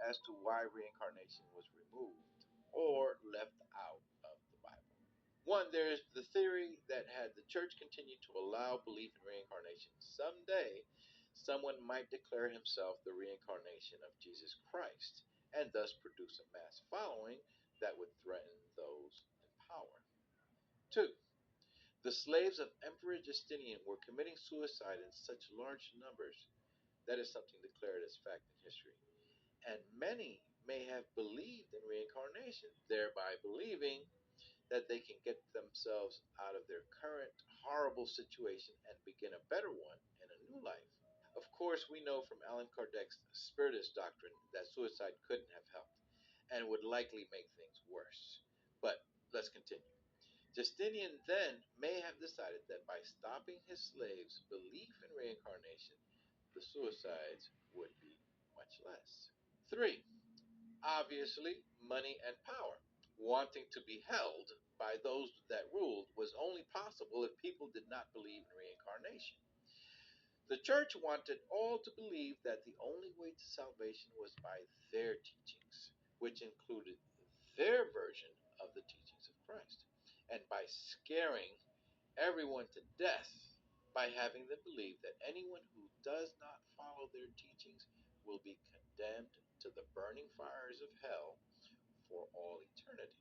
as to why reincarnation was removed or left out of the Bible. One, there's the theory that had the church continued to allow belief in reincarnation, someday someone might declare himself the reincarnation of Jesus Christ and thus produce a mass following that would threaten those in power. Two, the slaves of Emperor Justinian were committing suicide in such large numbers that is something declared as fact in history. And many may have believed in reincarnation, thereby believing that they can get themselves out of their current horrible situation and begin a better one in a new life. Of course, we know from Allan Kardec's Spiritist doctrine that suicide couldn't have helped and would likely make things worse. But let's continue. Justinian then may have decided that by stopping his slaves' belief in reincarnation, the suicides would be much less. 3. Obviously, money and power. Wanting to be held by those that ruled was only possible if people did not believe in reincarnation. The church wanted all to believe that the only way to salvation was by their teachings, which included their version of the teachings of Christ, and by scaring everyone to death by having them believe that anyone who does not follow their teachings will be condemned to the burning fires of hell for all eternity.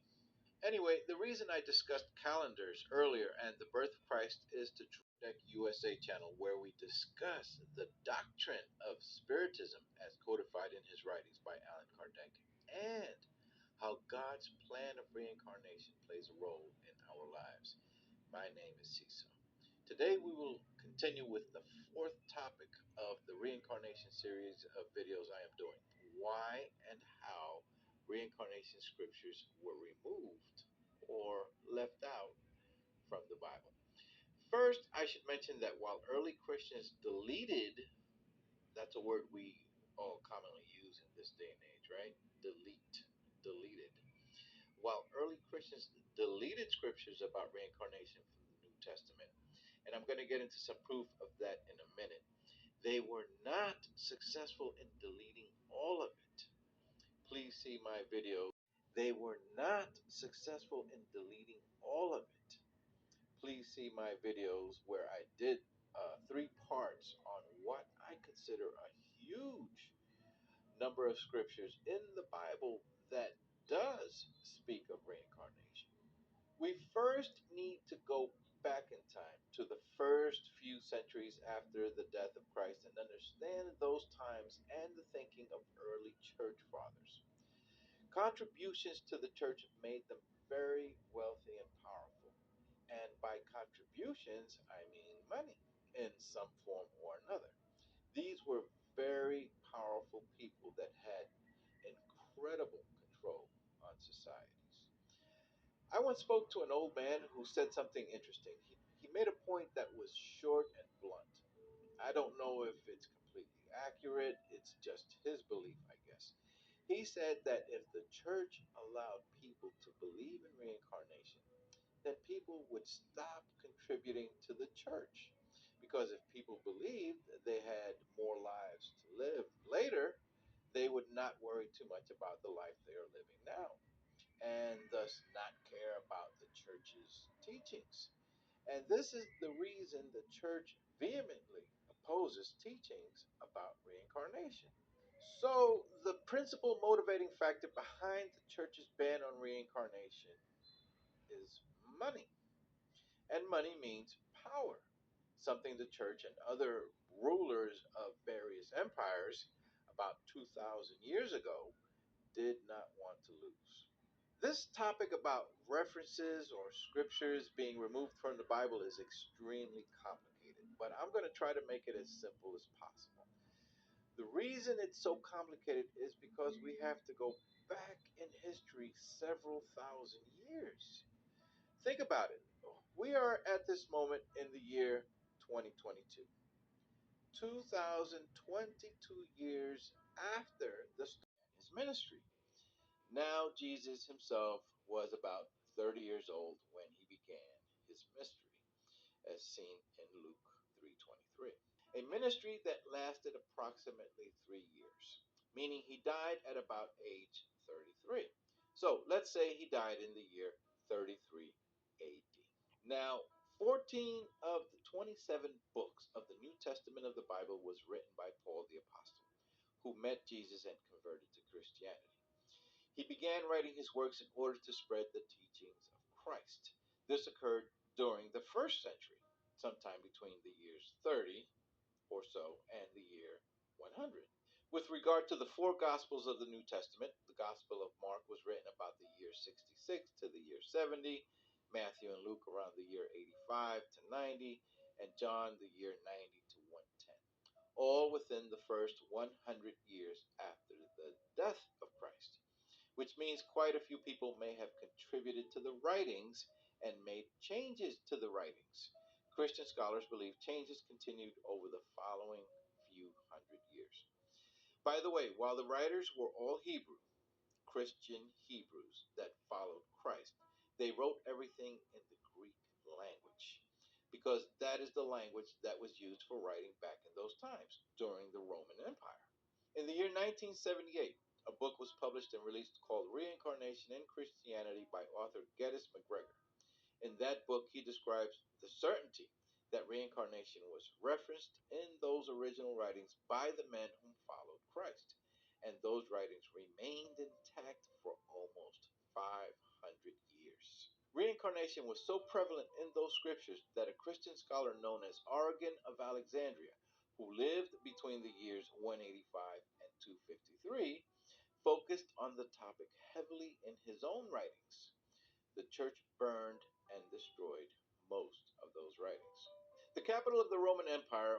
Anyway, the reason I discussed calendars earlier and the birth of Christ is to Kardec USA channel, where we discuss the doctrine of Spiritism as codified in his writings by Allan Kardec and how God's plan of reincarnation plays a role in our lives. My name is Cecil. Today we will continue with the fourth topic of the reincarnation series of videos I am doing. Why and how reincarnation scriptures were removed or left out from the Bible. First, I should mention that while early Christians deleted, that's a word we all commonly use in this day and age, right? Deleted. While early Christians deleted scriptures about reincarnation from the New Testament, and I'm going to get into some proof of that in a minute, they were not successful in deleting all of it. Please see my video. They were not successful in deleting all of it. Please see my videos where I did 3 parts on what I consider a huge number of scriptures in the Bible that does speak of reincarnation. We first need to go back in time to the first few centuries after the death of Christ and understand those times and the thinking of early church fathers. Contributions to the church made them very wealthy and powerful. And by contributions, I mean money in some form or another. These were very powerful people that had incredible control on societies. I once spoke to an old man who said something interesting. He made a point that was short and blunt. I don't know if it's completely accurate, it's just his belief, I guess. He said that if the church allowed people to believe in reincarnation, then people would stop contributing to the church. Because if people believed they had more lives to live later, they would not worry too much about the life they are living now, and thus not care about the church's teachings. And this is the reason the church vehemently opposes teachings about reincarnation. So, the principal motivating factor behind the church's ban on reincarnation is money. And money means power, something the church and other rulers of various empires about 2,000 years ago did not want to lose. This topic about references or scriptures being removed from the Bible is extremely complicated, but I'm going to try to make it as simple as possible. The reason it's so complicated is because we have to go back in history several thousand years. Think about it. We are at this moment in the year 2022. 2022 years after the start of his ministry. Now Jesus himself was about 30 years old when he began his ministry, as seen in Luke 3:23. A ministry that lasted approximately 3 years. meaning he died at about age 33. So let's say he died in the year 33 AD. Now, 14 of the 27 books of the New Testament of the Bible was written by Paul the Apostle, who met Jesus and converted to Christianity. He began writing his works in order to spread the teachings of Christ. This occurred during the first century, sometime between the years 30 or so and the year 100. With regard to the four Gospels of the New Testament, the Gospel of Mark was written about the year 66 to the year 70, Matthew and Luke around the year 85 to 90, and John the year 90 to 110, all within the first 100 years after the death of Christ, which means quite a few people may have contributed to the writings and made changes to the writings. Christian scholars believe changes continued over the following few hundred years. By the way, while the writers were all Hebrew, Christian Hebrews that followed Christ, they wrote everything in the Greek language because that is the language that was used for writing back in those times during the Roman Empire. In the year 1978, a book was published and released called Reincarnation in Christianity by author Geddes McGregor. In that book, he describes the certainty that reincarnation was referenced in those original writings by the men whom followed Christ, and those writings remained intact for almost 500 years. Reincarnation was so prevalent in those scriptures that a Christian scholar known as Origen of Alexandria, who lived between the years 185 and 253, focused on the topic heavily in his own writings. The church burned and destroyed most of those writings. The capital of the Roman Empire